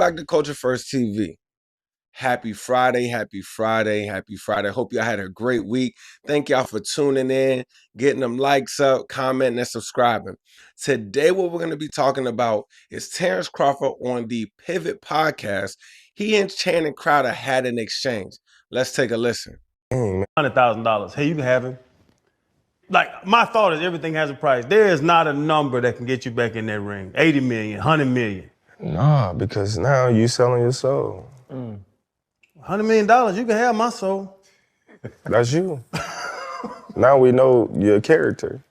Back to Culture First TV. Happy Friday, happy Friday, happy Friday. Hope y'all had a great week. Thank y'all for tuning in, getting them likes up, commenting, and subscribing. Today, what we're going to be talking about is Terence Crawford on the Pivot podcast. He and Channon Crowder had an exchange. Let's take a listen. $100,000. Hey, you can have him. Like, my thought is everything has a price. There is not a number that can get you back in that ring. 80 million, 100 million. Nah, because now you selling your soul. $100 million, you can have my soul. That's you. Now we know your character.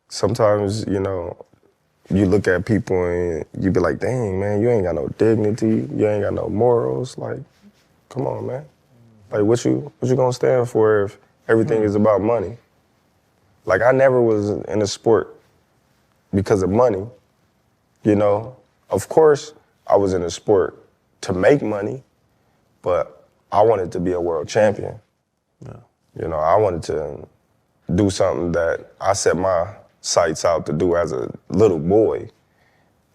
Sometimes, you look at people and you be like, dang, man, you ain't got no dignity. You ain't got no morals. Like, come on, man. Like, what you gonna stand for if everything is about money? Like, I never was in a sport because of money. Of course, I was in a sport to make money, but I wanted to be a world champion. Yeah. I wanted to do something that I set my sights out to do as a little boy.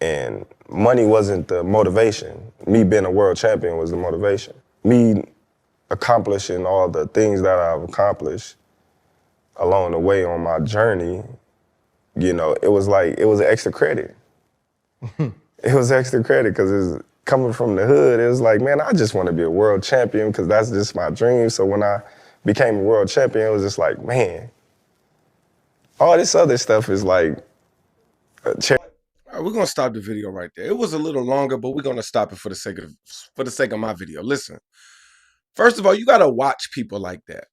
And money wasn't the motivation. Me being a world champion was the motivation. Me accomplishing all the things that I've accomplished along the way on my journey, it was extra credit. It was extra credit because it's coming from the hood. It was like, man, I just want to be a world champion because that's just my dream. So when I became a world champion, it was just like, man, all this other stuff is like All right, we're gonna stop the video right there. It was a little longer, but we're gonna stop it for the sake of my video. Listen, first of all, you gotta watch people like that.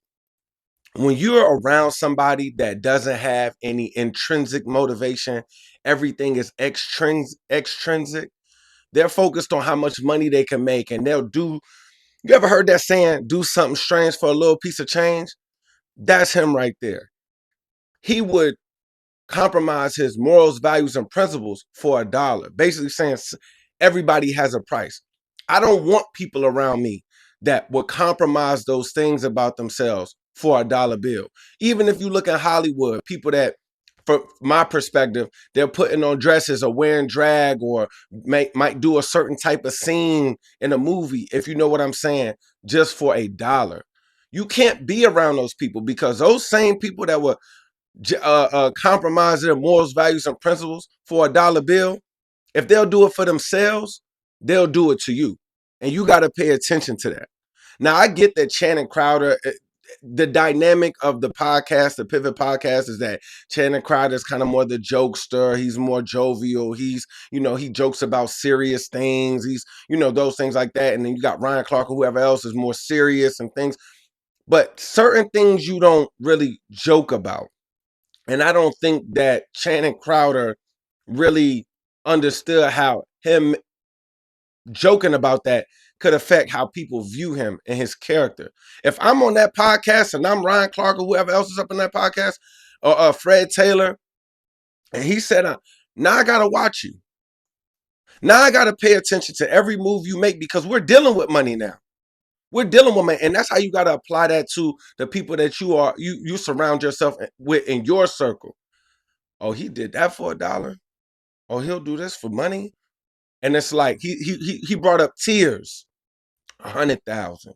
When you're around somebody that doesn't have any intrinsic motivation, everything is extrinsic. They're focused on how much money they can make, and they'll do. You ever heard that saying, do something strange for a little piece of change? That's him right there. He would compromise his morals, values, and principles for $1. Basically saying everybody has a price. I don't want people around me that would compromise those things about themselves for $1 bill. Even if you look at Hollywood, people that, from my perspective, they're putting on dresses or wearing drag or might do a certain type of scene in a movie, if you know what I'm saying, just for $1. You can't be around those people because those same people that were compromise their morals, values, and principles for $1 bill, if they'll do it for themselves, they'll do it to you. And you got to pay attention to that. Now, I get that Channon Crowder, the dynamic of the podcast, the Pivot podcast, is that Channon Crowder is kind of more the jokester. He's more jovial. He jokes about serious things. He's, those things like that. And then you got Ryan Clark or whoever else is more serious and things. But certain things you don't really joke about. And I don't think that Channon Crowder really understood how him joking about that could affect how people view him and his character. If I'm on that podcast and I'm Ryan Clark or whoever else is up in that podcast, or Fred Taylor, and he said, now I got to watch you. Now I got to pay attention to every move you make because we're dealing with money now. We're dealing with money. And that's how you got to apply that to the people that you surround yourself with in your circle. Oh, he did that for $1. Oh, he'll do this for money. And it's like he brought up tiers. 100,000,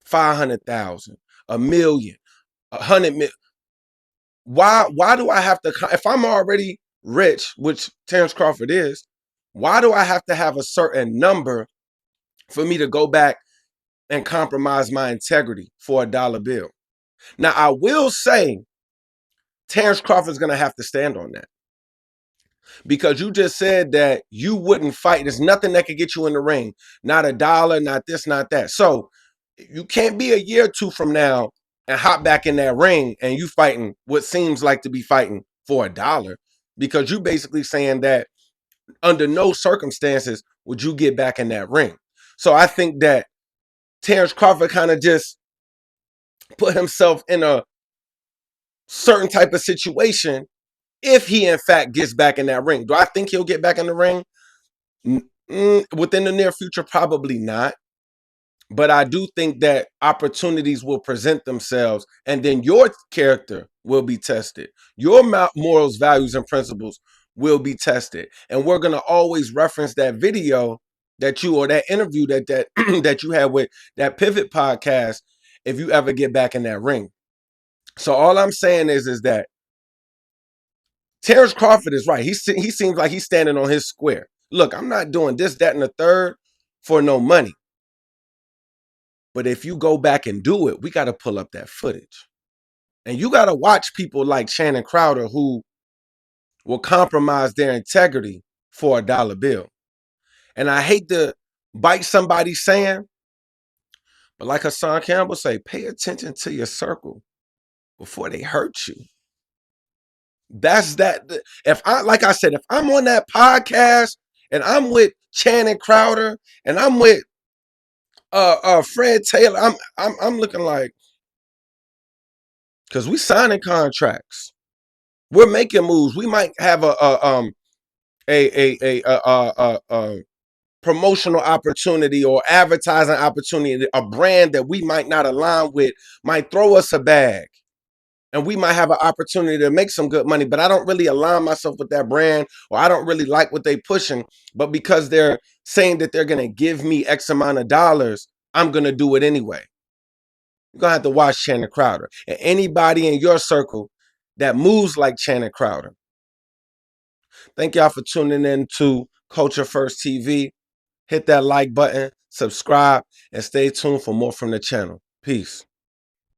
500,000, a million, 100 million. Why do I have to, if I'm already rich, which Terence Crawford is, why do I have to have a certain number for me to go back and compromise my integrity for $1 bill? Now, I will say Terence Crawford is going to have to stand on that. Because you just said that you wouldn't fight. There's nothing that could get you in the ring. Not $1, not this, not that. So you can't be a year or two from now and hop back in that ring and you fighting what seems like to be fighting for $1. Because you basically saying that under no circumstances would you get back in that ring. So I think that Terence Crawford kind of just put himself in a certain type of situation if he in fact gets back in that ring. Do I think he'll get back in the ring? Within the near future, probably not. But I do think that opportunities will present themselves and then your character will be tested. Your morals, values, and principles will be tested. And we're gonna always reference that video that you, or that interview that that you had with that Pivot podcast if you ever get back in that ring. So all I'm saying is that Terence Crawford is right. He seems like he's standing on his square. Look, I'm not doing this, that, and the third for no money. But if you go back and do it, we got to pull up that footage. And you got to watch people like Channon Crowder who will compromise their integrity for a dollar bill. And I hate to bite somebody saying, but like Hassan Campbell say, pay attention to your circle before they hurt you. That's that. If I, like I said, if I'm on that podcast and I'm with Channon Crowder and I'm with Fred Taylor, I'm looking like, because we signing contracts, we're making moves. We might have a promotional opportunity or advertising opportunity. A brand that we might not align with might throw us a bag, and we might have an opportunity to make some good money. But I don't really align myself with that brand, or I don't really like what they're pushing. But because they're saying that they're gonna give me X amount of dollars, I'm gonna do it anyway. You're gonna have to watch Channon Crowder. And anybody in your circle that moves like Channon Crowder. Thank y'all for tuning in to Culture First TV. Hit that like button, subscribe, and stay tuned for more from the channel. Peace.